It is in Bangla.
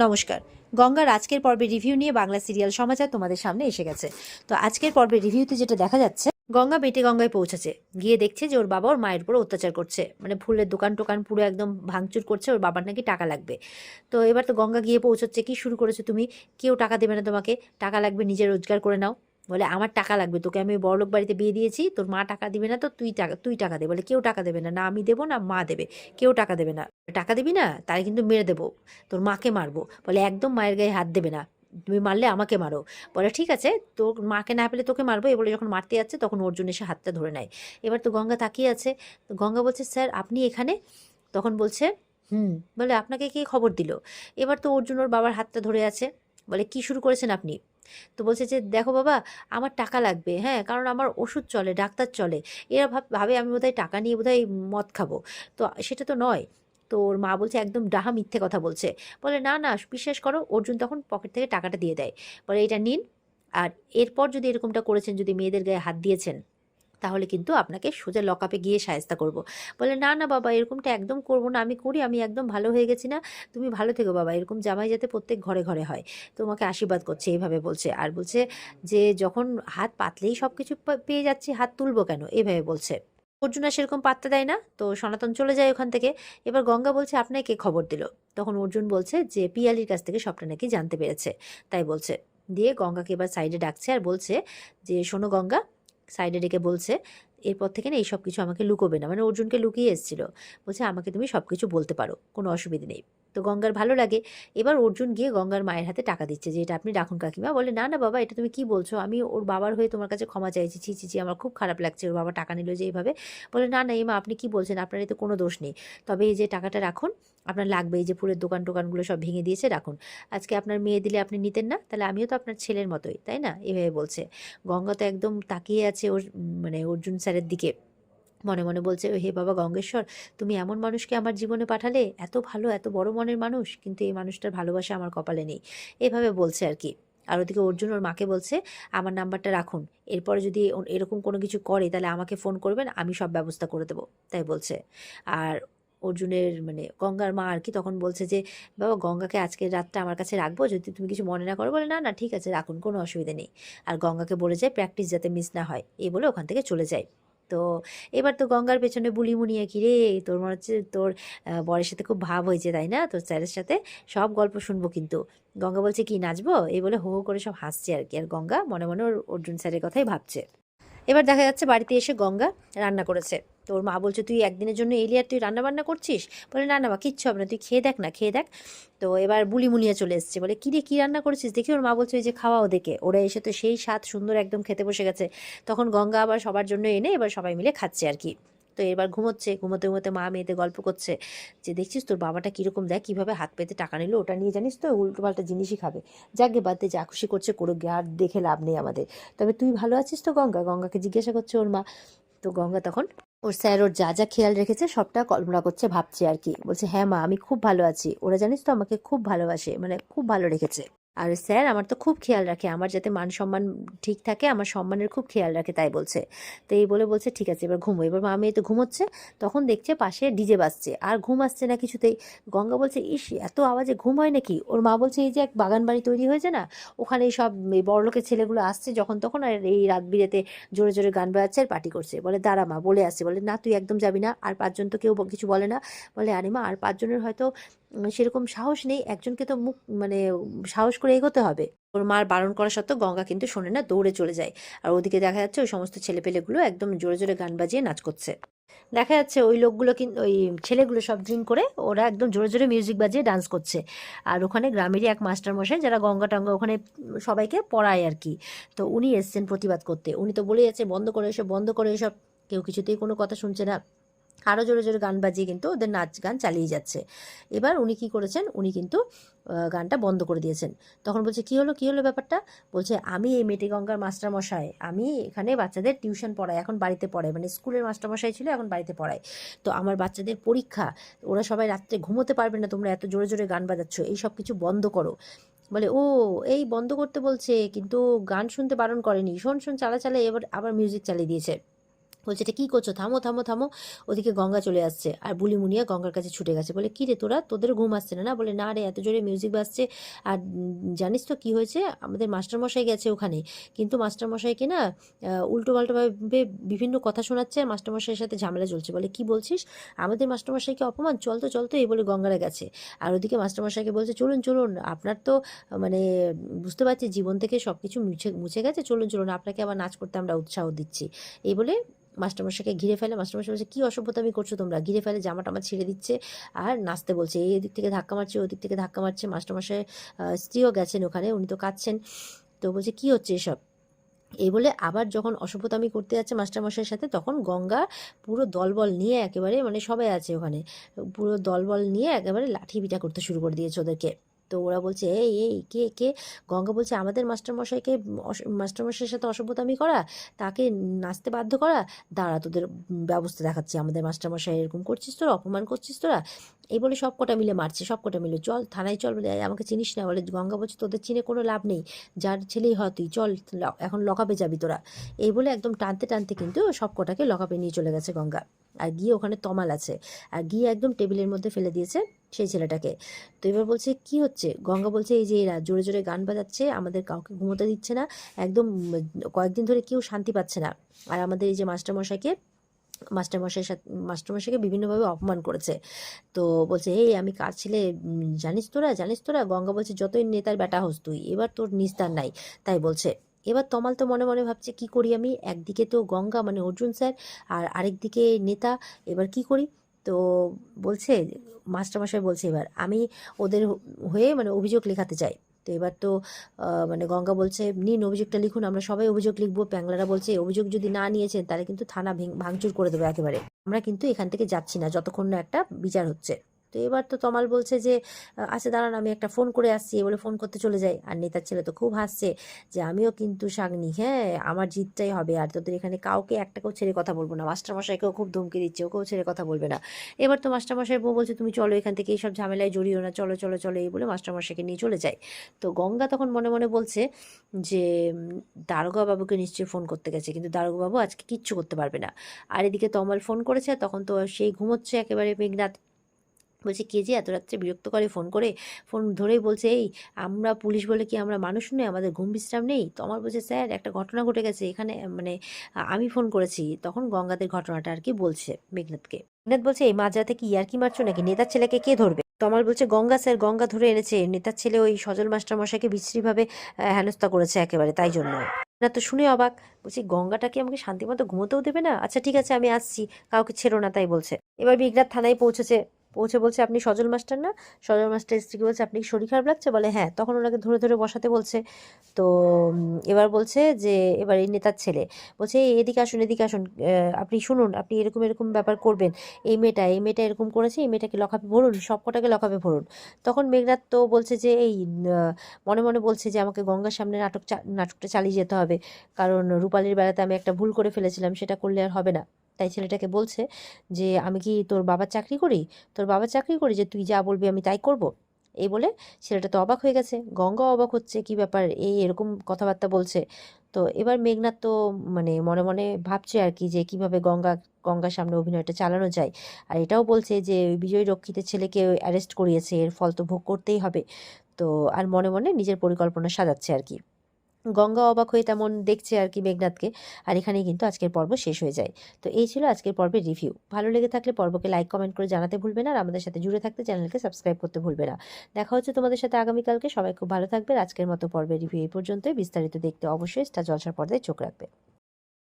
নমস্কার। গঙ্গার আজকের পর্বে রিভিউ নিয়ে বাংলা সিরিয়াল সমাচার তোমাদের সামনে এসে গেছে। তো আজকের পর্বে রিভিউতে যেটা দেখা যাচ্ছে, গঙ্গা বেটে গঙ্গায় পৌঁছেছে, গিয়ে দেখছে যে ওর বাবা ওর মায়ের উপর অত্যাচার করছে, মানে ফুলের দোকান টোকান পুরো একদম ভাঙচুর করছে, ওর বাবার নাকি টাকা লাগবে। তো এবার তো গঙ্গা গিয়ে পৌঁছচ্ছে, কি শুরু করেছো তুমি, কেউ টাকা দেবে না তোমাকে, টাকা লাগবে নিজে রোজগার করে নাও। বলে আমার টাকা লাগবে, তোকে আমি বড়লোক বাড়িতে বিয়ে দিয়েছি, তোর মা টাকা দিবে না, তো তুই টাকা দে। বলে কেউ টাকা দেবে না, না আমি দেবো না মা দেবে, কেউ টাকা দেবে না। টাকা দিবি না তাই কিন্তু মেরে দেবো, তোর মাকে মারবো। বলে একদম মায়ের গায়ে হাত দেবে না, তুমি মারলে আমাকে মারো। বলে ঠিক আছে, তোর মাকে না পেলে তোকে মারবো। এ বলে যখন মারতে যাচ্ছে তখন অর্জুন এসে হাতটা ধরে নেয়। এবার তো গঙ্গা তাকিয়ে আছে, তো গঙ্গা বলছে স্যার আপনি এখানে? তখন বলছে হুম। বলে আপনাকে কে খবর দিল? এবার তো অর্জুন ওর বাবার হাতটা ধরে আছে। বলে কি শুরু করেছেন আপনি? তো বলছে যে দেখো বাবা, আমার টাকা লাগবে, হ্যাঁ, কারণ আমার ওষুধ চলে, ডাক্তার চলে। এরা ভাবে আমি বোধহয় টাকা নিয়ে বোধহয় মদ খাবো। তো সেটা তো নয়। তো ওর মা বলছে একদম ডাহা মিথ্যে কথা বলছে। বলে না না বিশ্বাস করো। অর্জুন তখন পকেট থেকে টাকাটা দিয়ে দেয়। বলে এটা নিন, আর এরপর যদি এরকমটা করেছেন, যদি মেয়েদের গায়ে হাত দিয়েছেন, তাহলে কিন্তু আপনাকে সোজা লকআপে গিয়ে শায়েস্তা করব। বলে না না বাবা, এরকমটা একদম করব না, আমি করি, আমি একদম ভালো হয়ে গেছি না, তুমি ভালো থেকো বাবা, এরকম জামাই যাতে প্রত্যেক ঘরে ঘরে হয়, তোমাকে আশীর্বাদ করছে, এইভাবে বলছে। আর বলছে যে যখন হাত পাতলেই সব কিছু পেয়ে যাচ্ছি, হাত তুলবো কেন, এইভাবে বলছে। অর্জুন আর সেরকম পাত্তা দেয় না, তো সনাতন চলে যায় ওখান থেকে। এবার গঙ্গা বলছে আপনাকে কে খবর দিল? তখন অর্জুন বলছে যে পিয়ালির কাছ থেকে সবটা নাকি জানতে পেরেছে, তাই বলছে। দিয়ে গঙ্গাকে এবার সাইডে ডাকছে আর বলছে যে শোনো গঙ্গা, সাইডে ডেকে বলছে এরপর থেকে না এইসব কিছু আমাকে লুকোবে না, মানে অর্জুনকে লুকিয়ে এসেছিল। বলছে আমাকে তুমি সব কিছু বলতে পারো, কোনো অসুবিধে নেই। তো গঙ্গার ভালো লাগে। এবার অর্জুন গিয়ে গঙ্গার মায়ের হাতে টাকা দিচ্ছে যে এটা আপনি রাখুন কাকিমা। বলে না না বাবা, এটা তুমি কি বলছো, আমি ওর বাবার হয়ে তোমার কাছে ক্ষমা চাইছি, ছি ছি ছি, আমার খুব খারাপ লাগছে, ওর বাবা টাকা নিল যে এইভাবে। বলে না না এমা আপনি কি বলছেন, আপনার এতে কোনো দোষ নেই, তবে এই যে টাকাটা রাখুন, আপনার লাগবে, এই যে ফুলের দোকান টোকানগুলো সব ভেঙে দিয়েছে, রাখুন। আজকে আপনার মেয়ে দিলে আপনি নিতেন না, তাহলে আমিও তো আপনার ছেলের মতোই, তাই না, এভাবে বলছে। গঙ্গা তো একদম তাকিয়ে আছে ওর মানে অর্জুন স্যারের দিকে, মনে মনে বলছে ও হে বাবা গঙ্গেশ্বর, তুমি এমন মানুষকে আমার জীবনে পাঠালে, এত ভালো এত বড় মনের মানুষ, কিন্তু এই মানুষটার ভালোবাসা আমার কপালে নেই, এভাবে বলছে আর কি। আর ওদিকে অর্জুন ওর মাকে বলছে আমার নাম্বারটা রাখুন, এরপরে যদি এরকম কোনো কিছু করে তাহলে আমাকে ফোন করবেন, আমি সব ব্যবস্থা করে দেবো, তাই বলছে। আর অর্জুনের মানে গঙ্গার মা আর কি তখন বলছে যে বাবা গঙ্গাকে আজকের রাতটা আমার কাছে রাখবো, যদি তুমি কিছু মনে না করো। বলে না না ঠিক আছে রাখুন, কোনো অসুবিধা নেই। আর গঙ্গাকে বলে যায় প্র্যাকটিস যাতে মিস না হয়, এই বলে ওখান থেকে চলে যায়। তো এবার তো গঙ্গার পেছনে বুলি মুনিয়া কি রে, তোর মনে হচ্ছে তোর বরের সাথে খুব ভাব হয়েছে তাই না, তোর স্যারের সাথে সব গল্প শুনবো কিন্তু। গঙ্গা বলছে কি নাচবো, এই বলে হো হো করে সব হাসছে আর কি। আর গঙ্গা মনে মনে ওর অর্জুন স্যারের কথাই ভাবছে। এবার দেখা যাচ্ছে বাড়িতে এসে গঙ্গা রান্না করেছে। তো ওর মা বলছে তুই একদিনের জন্য এলি আর তুই রান্না বান্না করছিস? বলে না না মা কিচ্ছু হবে না, তুই খেয়ে দেখ না, খেয়ে দেখ। তো এবার বুলি মুনিয়া চলে এসছে, বলে কি রে কি রান্না করেছিস দেখি। ওর মা বলছে ওই যে খাওয়া ওদেরকে, ওরা এসে তো সেই স্বাদ সুন্দর একদম খেতে বসে গেছে। তখন গঙ্গা আবার সবার জন্য এনে এবার সবাই মিলে খাচ্ছে আর কি। তো এবার ঘুমোচ্ছে, ঘুমোতে ঘুমোতে মা মেয়েতে গল্প করছে যে দেখছিস তোর বাবাটা কীরকম, দেখ কীভাবে হাত পেতে টাকা নিল, ওটা নিয়ে জানিস তো উল্টোপাল্টা জিনিসই খাবে। যাকে বাদ দে, যা খুশি করছে করুক গে, আর দেখে লাভ নেই আমাদের। তবে তুই ভালো আছিস তো গঙ্গা, গঙ্গাকে জিজ্ঞাসা করছে ওর মা। তো গঙ্গা তখন ওর স্যার ওর যা যা খেয়াল রেখেছে সবটা কল্পনা করছে, ভাবছে আর কি। বলছে হ্যাঁ মা আমি খুব ভালো আছি, ওরা জানিস তো আমাকে খুব ভালোবাসে, মানে খুব ভালো রেখেছে। আর স্যার আমার তো খুব খেয়াল রাখে, আমার যাতে মান সম্মান ঠিক থাকে, আমার সম্মানের খুব খেয়াল রাখে, তাই বলছে। তো এই বলে বলছে ঠিক আছে এবার ঘুমো। এবার মা মেয়ে তো ঘুমোচ্ছে, তখন দেখছে পাশে ডিজে বাজছে, আর ঘুম আসছে না কিছুতেই। গঙ্গা বলছে ইস এত আওয়াজে ঘুম হয় নাকি? ওর মা বলছে এই যে এক বাগান বাড়ি তৈরি হয়েছে না, ওখানে সব এই বড়লোকের ছেলেগুলো আসছে যখন তখন, আর এই রাত বিরেতে জোরে জোরে গান বাজাচ্ছে আর পার্টি করছে। বলে দাঁড়া মা বলে আসছে। বলে না তুই একদম যাবি না, আর পাঁচজন তো কেউ কিছু বলে না। বলে আরে মা আর পাঁচজনের হয়তো সেরকম সাহস নেই, একজনকে তো মুখ মানে সাহস করে এগোতে হবে। ওর মার বারণ করা সত্ত্বেও গঙ্গা কিন্তু শোনে না, দৌড়ে চলে যায়। আর ওদিকে দেখা যাচ্ছে ওই সমস্ত ছেলেপেলেগুলো একদম জোরে জোরে গান বাজিয়ে নাচ করছে। দেখা যাচ্ছে ওই লোকগুলো কিন্তু ওই ছেলেগুলো সব ড্রিঙ্ক করে ওরা একদম জোরে জোরে মিউজিক বাজিয়ে ডান্স করছে। আর ওখানে গ্রামেরই এক মাস্টার মশাই যারা গঙ্গা টঙ্গা ওখানে সবাইকে পড়ায় আর কি। তো উনি এসছেন প্রতিবাদ করতে, উনি তো বলে যাচ্ছে বন্ধ করে এসব বন্ধ করে এসব, কেউ কিছুতেই কোনো কথা শুনছে না। আরও জোরে জোরে গান বাজিয়ে কিন্তু ওদের নাচ গান চালিয়ে যাচ্ছে। এবার উনি কি করেছেন, উনি কিন্তু গানটা বন্ধ করে দিয়েছেন। তখন বলছে কি হলো কি হলো ব্যাপারটা? বলছে আমি এই মেটেগঙ্গার মাস্টারমশাই, আমি এখানে বাচ্চাদের টিউশন পড়াই, এখন বাড়িতে পড়াই, মানে স্কুলের মাস্টারমশাই ছিল এখন বাড়িতে পড়াই। তো আমার বাচ্চাদের পরীক্ষা, ওরা সবাই রাত্রে ঘুমোতে পারবে না, তোমরা এত জোরে জোরে গান বাজাচ্ছ, এই সব কিছু বন্ধ করো। বলে ও এই বন্ধ করতে বলছে কিন্তু গান শুনতে বারণ করেনি, শোন শোন চালা চালা, এবার আবার মিউজিক চালিয়ে দিয়েছে। বলছে এটা কী করছো, থামো থামো থামো। ওদিকে গঙ্গা চলে আসছে আর বুলি মুনিয়া গঙ্গার কাছে ছুটে গেছে, বলে কী রে তোরা, তোদের ঘুম আসছে না? না, বলে না রে, এত জোরে মিউজিক বাজছে। আর জানিস তো কী হয়েছে, আমাদের মাস্টারমশাই গেছে ওখানে, কিন্তু মাস্টারমশাইকে না উল্টো পাল্টোভাবে বিভিন্ন কথা শোনাচ্ছে আর মাস্টারমশাইয়ের সাথে ঝামেলা চলছে। বলে কি বলছিস, আমাদের মাস্টারমশাইকে অপমান, চল তো চল তো, এই বলে গঙ্গারা গেছে। আর ওদিকে মাস্টারমশাইকে বলছে চলুন চলুন, আপনার তো মানে বুঝতে পারছি জীবন থেকে সব কিছু মুছে মুছে গেছে, চলুন চলুন, আপনাকে আবার নাচ করতে আমরা উৎসাহ দিচ্ছি। এই বলে মাস্টারমশাইকে ঘিরে ফেলে। মাস্টারমশাই বলছে কী অসভ্যতামি করছো তোমরা, ঘিরে ফেলে, জামা টামা ছিঁড়ে দিচ্ছে আর নাচতে বলছে, এই দিক থেকে ধাক্কা মারছে, ওই দিক থেকে ধাক্কা মারছে। মাস্টারমশাই স্ত্রীও গেছেন ওখানে, উনি তো কাঁদছেন। তো বলছে কী হচ্ছে এসব, এই বলে আবার যখন অসভ্যতামি করতে যাচ্ছে মাস্টারমশাইয়ের সাথে, তখন গঙ্গা পুরো দলবল নিয়ে একেবারে, মানে সবাই আছে ওখানে, পুরো দলবল নিয়ে একেবারে লাঠি পিটা করতে শুরু করে দিয়েছে ওদেরকে। তো ওরা বলছে এই এই কে কে, গঙ্গা বলছে আমাদের মাস্টারমশাইকে, মাস্টারমশাইয়ের সাথে অসভ্যতামি করা, তাকে নাচতে বাধ্য করা, দাঁড়া তোদের ব্যবস্থা দেখাচ্ছি, আমাদের মাস্টারমশাই এরকম করছিস তোরা, অপমান করছিস তোরা। এই বলে সব কটা মিলে মারছে, সব কটা মিলে, চল থানায় চল, বলে "এই, আমাকে চিনিস না?" বলে গঙ্গা বলছে তোদের চিনে কোনো লাভ নেই, যার ছেলেই হয় তুই, চল এখন লকআপে যাবি তোরা। এই বলে একদম টানতে টানতে কিন্তু সব কটাকে লকআপে নিয়ে চলে গেছে গঙ্গা। আর গিয়ে ওখানে তমাল আছে, আর গিয়ে একদম টেবিলের মধ্যে ফেলে দিয়েছে সেই ছেলেটাকে। তো এবার বলছে কি হচ্ছে, গঙ্গা বলছে এই যে এরা জোরে জোরে গান বাজাচ্ছে, আমাদের কাউকে ঘুমোতে দিচ্ছে না, একদম কয়েকদিন ধরে কেউ শান্তি পাচ্ছে না। আর আমাদের এই যে মাস্টারমশাইকে বিভিন্নভাবে অপমান করেছে। তো বলছে এই আমি কার ছেলে, জানিস তোরা। গঙ্গা বলছে যতই নেতার বেটা হোস তুই, এবার তোর নিস্তার নাই, তাই বলছে। এবার তমাল তো মনে মনে ভাবছে কি করি আমি, একদিকে তো গঙ্গা মানে অর্জুন স্যার, আর আরেকদিকে নেতা, এবার কি করি। তো বলছে, মাস্টারমশাই বলছে এবার আমি ওদের হয়ে মানে অভিযোগ লেখাতে চাই। তো এবার তো মানে গঙ্গা বলছে নিন অভিযোগটা লিখুন, আমরা সবাই অভিযোগ লিখবো। প্যাংলারা বলছে অভিযোগ যদি না নিয়েছেন তাহলে কিন্তু থানা ভাঙচুর করে দেবো একেবারে, আমরা কিন্তু এখান থেকে যাচ্ছি না যতক্ষণ না একটা বিচার হচ্ছে। তো এবার তো তমাল বলছে যে আচ্ছা দাঁড়ান আমি একটা ফোন করে আসছি, বলে ফোন করতে চলে যায়। আর নেতার ছেলে তো খুব হাসছে যে আমিও কিন্তু শাগনি, হ্যাঁ আমার জিতটাই হবে, আর তোদের এখানে কাউকে একটাকেও ছেড়ে কথা বলবো না। মাস্টারমশাইকেও খুব ধমকি দিচ্ছে, ওকেও ছেড়ে কথা বলবে না। এবার তো মাস্টারমশাই বউ বলছে তুমি চলো এখান থেকে, এইসব ঝামেলায় জড়িও না, চলো চলো চলো, এই বলে মাস্টারমশাইকে নিয়ে চলে যায়। তো গঙ্গা তখন মনে মনে বলছে যে দারোগা বাবুকে নিশ্চয়ই ফোন করতে গেছে, কিন্তু দারোগা বাবু আজকে কিচ্ছু করতে পারবে না। আর এদিকে তমাল ফোন করেছে, তখন তো সেই ঘুমোচ্ছে একেবারে মেঘনাথ। বলছে কে যে এত রাত্রে বিরক্ত করে ফোন করে, ফোন ধরেই বলছে এই আমরা পুলিশ বলে কি আমরা মানুষ নই, আমাদের ঘুম বিশ্রাম নেই। তো আমার বলছে স্যার একটা ঘটনা ঘটে গেছে এখানে, মানে আমি ফোন করেছি। তখন গঙ্গাদের ঘটনাটা আর কি বলছে মেঘনাথকে। মেঘনাথ বলছে এই মাঝরাতে কি ইয়ার্কি মারছো নাকি, নেতার ছেলেকে কে ধরবে? তমাল বলছে গঙ্গা স্যার, গঙ্গা ধরে এনেছে, নেতার ছেলে ওই সজল মাস্টার মশাইকে বিশ্রীভাবে হেনস্থা করেছে একেবারে, তাই জন্য। না তো শুনে অবাক, বলছি গঙ্গাটাকে আমাকে শান্তি মতো ঘুমোতেও দেবে না, আচ্ছা ঠিক আছে আমি আসছি, কাউকে ছেড়ো না, তাই বলছে। এবার মেঘনাথ থানায় পৌঁছে বলছে আপনি সজল মাস্টার না? সজল মাস্টার স্ত্রীকে বলছে আপনি কি শরীর খারাপ লাগছে, বলে হ্যাঁ। তখন ওনাকে ধরে ধরে বসাতে বলছে। তো এবার বলছে যে এবার এই নেতার ছেলে বলছে "এই এদিকে আসুন এদিকে আসুন, আপনি শুনুন, আপনি এরকম এরকম ব্যাপার করবেন, এই মেয়েটা এরকম করেছে, এই মেয়েটাকে লকআপে ভরুন, সব কটাকে লকআপে ভরুন। তখন মেঘনাথ তো বলছে যে এই মনে মনে বলছে যে আমাকে গঙ্গার সামনে নাটকটা চালিয়ে যেতে হবে, কারণ রূপালীর বেলাতে আমি একটা ভুল করে ফেলেছিলাম, সেটা করলে আর হবে না। তাই ছেলেটাকে বলছে যে আমি কি তোর বাবার চাকরি করি, যে তুই যা বলবি আমি তাই করব। এই বলে ছেলেটা তো অবাক হয়ে গেছে, গঙ্গা অবাক হচ্ছে কি ব্যাপার, এই এরকম কথাবার্তা বলছে। তো এবার মেঘনাথ তো মানে মনে মনে ভাবছে আর কি যে কিভাবে গঙ্গার সামনে অভিনয়টা চালানো যায়। আর এটাও বলছে যে ওই বিজয় রক্ষিতের ছেলেকে অ্যারেস্ট করিয়েছে, এর ফল তো ভোগ করতেই হবে। তো আর মনে মনে নিজের পরিকল্পনা সাজাচ্ছে আর কি। গঙ্গা অবাক হয়ে তেমন দেখছে আর কি মেঘনাথকে। আর এখানেই কিন্তু আজকের পর্ব শেষ হয়ে যায়। তো এই ছিল আজকের পর্বের রিভিউ। ভালো লেগে থাকলে পর্বকে লাইক কমেন্ট করে জানাতে ভুলবে না, আর আমাদের সাথে জুড়ে থাকতে চ্যানেলকে সাবস্ক্রাইব করতে ভুলবে না। দেখা হচ্ছে তোমাদের সাথে আগামীকালকে। সবাই খুব ভালো থাকবে। আজকের মতো পর্বের রিভিউ এই পর্যন্তই। বিস্তারিত দেখতে অবশ্যই স্টার জলসার পর্দায় চোখ রাখবে।